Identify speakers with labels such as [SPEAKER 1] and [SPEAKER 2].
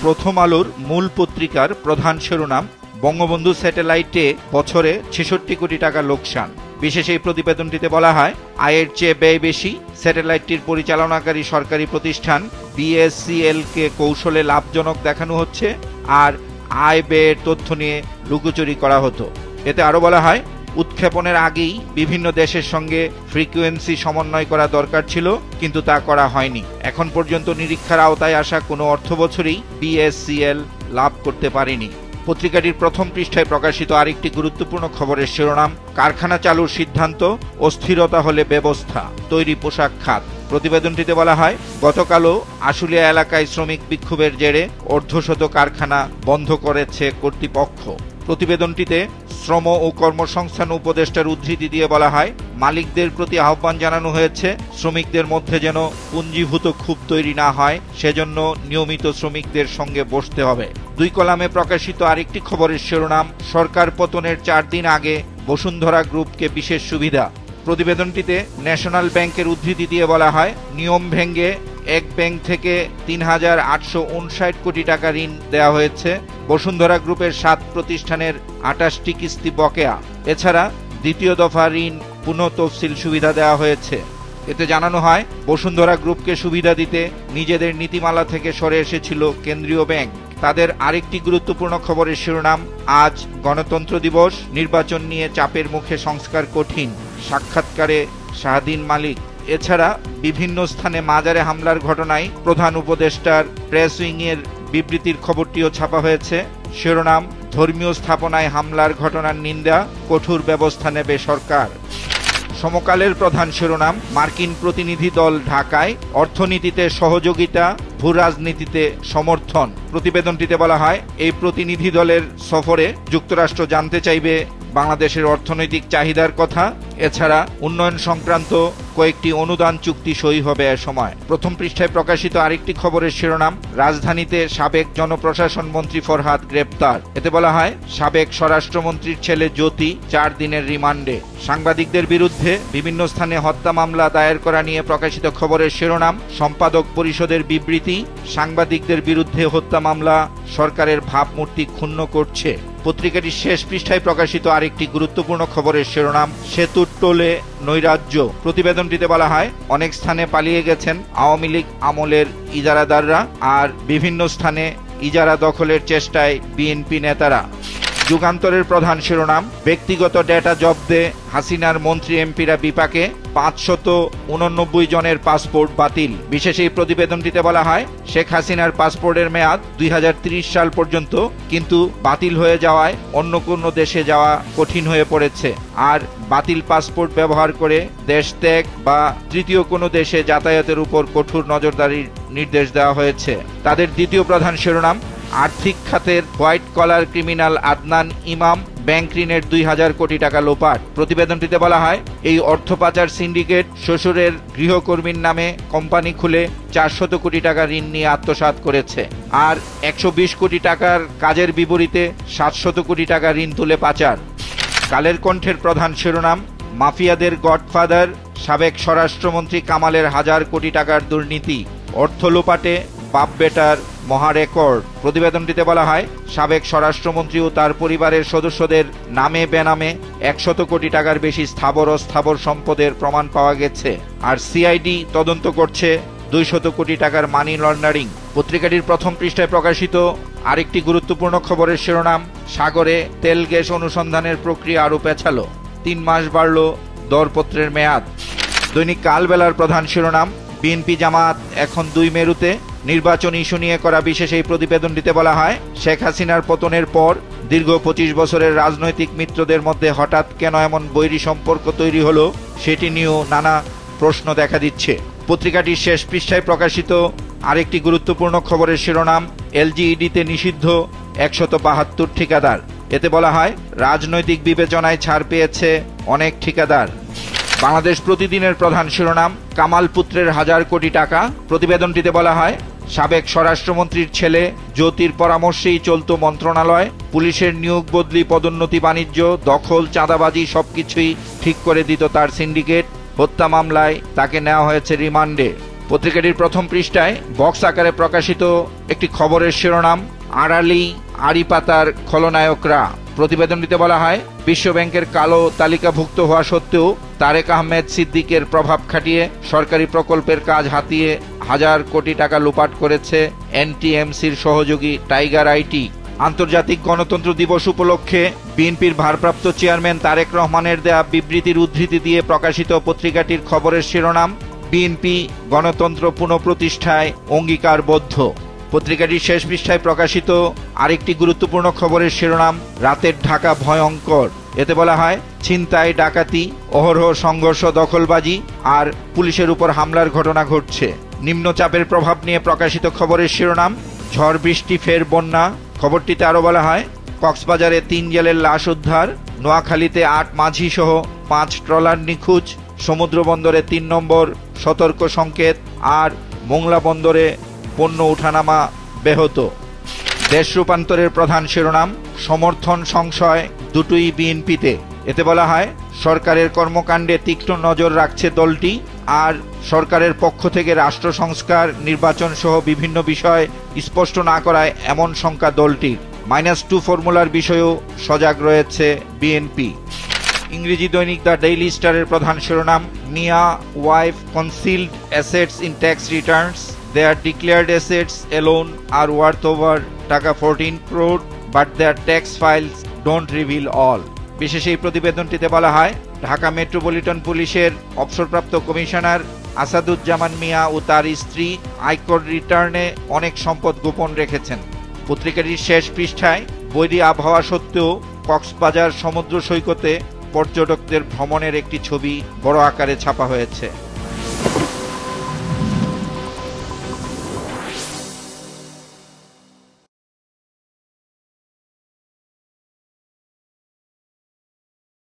[SPEAKER 1] প্রথম আলোর মূল পত্রিকার প্রধান শিরোনাম, বঙ্গবন্ধু স্যাটেলাইটে বছরে ৬৬ কোটি টাকা লোকসান। বিশেষ এই প্রতিবেদনটিতে বলা হয়, আয়ের চেয়ে ব্যয় বেশি। স্যাটেলাইটটির পরিচালনাকারী সরকারি প্রতিষ্ঠান বিএসসিএল কে কৌশলে লাভজনক দেখানো হচ্ছে, আর আয় ব্যয়ের তথ্য নিয়ে লুকোচুরি করা হতো। এতে আরও বলা হয়, উৎক্ষেপণের আগেই বিভিন্ন দেশের সঙ্গে ফ্রিকোয়েন্সি সমন্বয় করা দরকার ছিল, কিন্তু তা করা হয়নি। এখন পর্যন্ত নিরীক্ষার আওতায় আসা কোনো অর্থবছরেই বিএসসিএল লাভ করতে পারেনি। পত্রিকাটির প্রথম পৃষ্ঠায় প্রকাশিত আরেকটি গুরুত্বপূর্ণ খবরের শিরোনাম, কারখানা চালুর সিদ্ধান্ত, অস্থিরতা হলে ব্যবস্থা, তৈরি পোশাক খাত। প্রতিবেদনটিতে বলা হয়, গতকালও আশুলিয়া এলাকায় শ্রমিক বিক্ষোভের জেরে অর্ধশত কারখানা বন্ধ করেছে কর্তৃপক্ষ। প্রতিবেদনটিতে শ্রম ও কর্মসংস্থান উপদেষ্টার উদ্ধৃতি দিয়ে বলা হয়, মালিকদের প্রতি আহ্বান জানানো হয়েছে শ্রমিকদের মধ্যে যেন পুঞ্জীভূত ক্ষোভ তৈরি না হয়, সেজন্য নিয়মিত শ্রমিকদের সঙ্গে বসতে হবে। 2 কলামে প্রকাশিত আরেকটি খবরের শিরোনাম, সরকার পতনের 4 দিন আগে বসুন্ধরা গ্রুপকে বিশেষ সুবিধা। প্রতিবেদনটিতে ন্যাশনাল ব্যাংকের উদ্ধৃতি দিয়ে বলা হয়, নিয়ম ভেঙে এক ব্যাংক থেকে ৩,৮৫৯ কোটি টাকা ঋণ দেওয়া হয়েছে। বসুন্ধরা গ্রুপের 7 প্রতিষ্ঠানের 28টি কিস্তি বকেয়া। এছাড়া দ্বিতীয় দফা ঋণ পুনঃতফসিল সুবিধা দেওয়া হয়েছে। এতে জানানো হয়, বসুন্ধরা গ্রুপকে সুবিধা দিতে নিজেদের নীতিমালা থেকে সরে এসেছিল কেন্দ্রীয় ব্যাংক। তাদের আরেকটি গুরুত্বপূর্ণ খবরের শিরোনাম, আজ গণতন্ত্র দিবস, নির্বাচন নিয়ে চাপের মুখে সংস্কার কঠিন, সাক্ষাৎকারে শাহদিন মালিক। এছাড়া বিভিন্ন স্থানে মাজারে হামলার ঘটনায় প্রধান উপদেষ্টার প্রেস উইংয়ের বিবৃতির খবরটিও ছাপা হয়েছে। শিরোনাম, ধর্মীয় স্থাপনায় হামলার ঘটনার নিন্দা, কঠোর ব্যবস্থা নেবে সরকার। সমকালের প্রধান শিরোনাম, মার্কিন প্রতিনিধি দল ঢাকায়, অর্থনীতিতে সহযোগিতা, ভূ রাজনীতিতে সমর্থন। প্রতিবেদনটিতে বলা হয়, এই প্রতিনিধি দলের সফরে যুক্তরাষ্ট্র জানতে চাইবে বাংলাদেশের অর্থনৈতিক চাহিদার কথা। এছাড়া উন্নয়ন সংক্রান্ত কয়েকটি অনুদান চুক্তি সই হবে এ সময়। প্রথম পৃষ্ঠায় প্রকাশিত আরেকটি খবরের শিরোনাম, রাজধানীতে সাবেক জনপ্রশাসন মন্ত্রী ফরহাদ গ্রেপ্তার। এতে বলা হয়, সাবেক স্বরাষ্ট্রমন্ত্রীর ছেলে জ্যোতি 4 দিনের রিমান্ডে। সাংবাদিকদের বিরুদ্ধে বিভিন্ন স্থানে হত্যা মামলা দায়ের করা নিয়ে প্রকাশিত খবরের শিরোনাম, সম্পাদক পরিষদের বিবৃতি, সাংবাদিকদের বিরুদ্ধে হত্যা মামলা সরকারের ভাবমূর্তি ক্ষুণ্ণ করছে। পত্রিকাটির শেষ পৃষ্ঠায় প্রকাশিত আরেকটি গুরুত্বপূর্ণ খবরের শিরোনাম, সেতুর টোলে নৈরাজ্য। প্রতিবেদনটিতে বলা হয়, অনেক স্থানে পালিয়ে গেছেন আওয়ামী লীগ আমলের ইজারাদাররা, আর বিভিন্ন স্থানে ইজারা দখলের চেষ্টায় বিএনপি নেতারা। যুগান্তরের প্রধান শিরোনাম, ব্যক্তিগত ডেটা জব্দে হাসিনার মন্ত্রী এমপিরা বিপাকে, 589 জনের পাসপোর্ট বাতিল। বিশেষ এই প্রতিবেদনটিতে বলা হয়, শেখ হাসিনার পাসপোর্টের মেয়াদ 2030 সাল পর্যন্ত, কিন্তু বাতিল হয়ে যাওয়ায় অন্য কোনো দেশে যাওয়া কঠিন হয়ে পড়েছে। আর বাতিল পাসপোর্ট ব্যবহার করে দেশ ত্যাগ বা তৃতীয় কোনো দেশে যাতায়াতের উপর কঠোর নজরদারির নির্দেশ দেওয়া হয়েছে। তাদের দ্বিতীয় প্রধান শিরোনাম, আর্থিক খাতের হোয়াইট কলার ক্রিমিনাল আদনান ইমাম, ব্যাংক ঋণের 2000 কোটি টাকা লোপাট। প্রতিবেদনটিতে বলা হয়, এই অর্থ পাচার সিন্ডিকেট শ্বশুরের গৃহকর্মীর নামে কোম্পানি খুলে 400 কোটি টাকা ঋণ নিয়ে আত্মসাৎ করেছে, আর 120 কোটি টাকার কাজের বিপরীতে 700 কোটি টাকা ঋণ তুলে পাচার। কালের কণ্ঠের প্রধান শিরোনাম, মাফিয়াদের গডফাদার, সাবেক স্বরাষ্ট্রমন্ত্রী কামালের 1000 কোটি টাকার দুর্নীতি, অর্থ লোপাটে বাপ বেটার মহা রেকর্ড। প্রতিবেদনটিতে বলা হয়, সাবেক স্বরাষ্ট্রমন্ত্রী ও তার পরিবারের সদস্যদের নামে বেনামে 100 কোটি টাকার বেশি স্থাবর অস্থাবর সম্পদের প্রমাণ পাওয়া গেছে, আর সিআইডি তদন্ত করছে 200 কোটি টাকার মানি লন্ডারিং। পত্রিকাটির প্রথম পৃষ্ঠায় প্রকাশিত আরেকটি গুরুত্বপূর্ণ খবরের শিরোনাম, সাগরে তেল গ্যাস অনুসন্ধানের প্রক্রিয়া আরও পেছালো, 3 মাস বাড়ল দরপত্রের মেয়াদ। দৈনিক কালবেলার প্রধান শিরোনাম, বিএনপি জামাত এখন 2 মেরুতে, নির্বাচন ইস্যু নিয়ে করা বিশেষ এই প্রতিবেদনটিতে বলা হয়, শেখ হাসিনার পতনের পর দীর্ঘ 25 বছরের রাজনৈতিক মিত্রদের মধ্যে হঠাৎ কেন এমন বৈরী সম্পর্ক তৈরি হলো, সেটি নিয়েও নানা প্রশ্ন দেখা দিচ্ছে। পত্রিকাটির শেষ পৃষ্ঠায় প্রকাশিত আরেকটি গুরুত্বপূর্ণ খবরের শিরোনাম, এলজিইডিতে নিষিদ্ধ 172 ঠিকাদার। এতে বলা হয়, রাজনৈতিক বিবেচনায় ছাড় পেয়েছে অনেক ঠিকাদার। বাংলাদেশ প্রতিদিনের প্রধান শিরোনাম, কামাল পুত্রের 1000 কোটি টাকা। প্রতিবেদনটিতে বলা হয়, সাবেক স্বরাষ্ট্রমন্ত্রীর ছেলে জ্যোতির পরামর্শেই চলত মন্ত্রণালয়, পুলিশের নিয়োগ বদলি পদোন্নতি বাণিজ্য দখল চাঁদাবাজি সবকিছুই ঠিক করে দিত তার সিন্ডিকেট। হত্যা মামলায় তাকে নেওয়া হয়েছে রিমান্ডে। পত্রিকাটির প্রথম পৃষ্ঠায় বক্স আকারে প্রকাশিত একটি খবরের শিরোনাম, আড়ালি আড়ি পাতার খলনায়করা। প্রতিবেদনটিতে বলা হয়, বিশ্বব্যাংকের কালো তালিকাভুক্ত হওয়া সত্ত্বেও তারেক আহমেদ সিদ্দিকের প্রভাব খাটিয়ে সরকারি প্রকল্পের কাজ হাতিয়ে হাজার কোটি টাকা লুপাট করেছে এনটিএমসির সহযোগী টাইগার আইটি। আন্তর্জাতিক গণতন্ত্র দিবস উপলক্ষে বিএনপির ভারপ্রাপ্ত চেয়ারম্যান তারেক রহমানের দেয়া বিবৃতির উদ্ধৃতি দিয়ে প্রকাশিত পত্রিকাটির খবরের শিরোনাম, বিএনপি গণতন্ত্র পুনঃপ্রতিষ্ঠায় অঙ্গীকারবদ্ধ। পত্রিকাটির শেষ পৃষ্ঠায় প্রকাশিত আরেকটি গুরুত্বপূর্ণ খবরের শিরোনাম, রাতের ঢাকা ভয়ঙ্কর। এতে বলা হয়, ছিনতাই, ডাকাতি, অহরহ সংঘর্ষ, দখলবাজি আর পুলিশের উপর হামলার ঘটনা ঘটছে। নিম্নচাপের প্রভাব নিয়ে প্রকাশিত খবরের শিরোনাম, ঝড় বৃষ্টি ফের বন্যা। খবরটিতে আরো বলা হয়, কক্সবাজারে 3 জেলের লাশ উদ্ধার, নোয়াখালীতে 8 মাঝি সহ 5 ট্রলার নিখোঁজ, সমুদ্র বন্দরে 3 নম্বর সতর্ক সংকেত আর মোংলা বন্দরে পণ্য উঠানামা ব্যাহত। দেশ রূপান্তরের প্রধান শিরোনাম, সমর্থন সংশয় দুটোই বিএনপিতে। এতে বলা হয়, সরকারের কর্মকাণ্ডে তীক্ষ্ণ নজর রাখছে দলটি আর সরকারের পক্ষ থেকে রাষ্ট্র সংস্কার, নির্বাচন সহ বিভিন্ন বিষয় স্পষ্ট না করায় এমন শঙ্কা দলটির। -2 ফর্মুলার বিষয়েও সজাগ রয়েছে বিএনপি। ইংরেজি দৈনিক দ্য ডেইলি স্টারের প্রধান শিরোনাম, Mia wife concealed assets in tax returns. Their declared assets alone are worth over টাকা 14 crore, but their tax files don't reveal all. বিশেষ এই প্রতিবেদনটিতে বলা হয়, ঢাকা মেট্রোপলিটন পুলিশের অবসরপ্রাপ্ত কমিশনার আসাদুজ্জামান মিয়া ও তার স্ত্রী আয়কর রিটার্নে অনেক সম্পদ গোপন রেখেছেন। পত্রিকাটির শেষ পৃষ্ঠায় বৈরী আবহাওয়া সত্ত্বেও কক্সবাজার সমুদ্র সৈকতে পর্যটকদের ভ্রমণের একটি ছবি বড় আকারে ছাপা হয়েছে।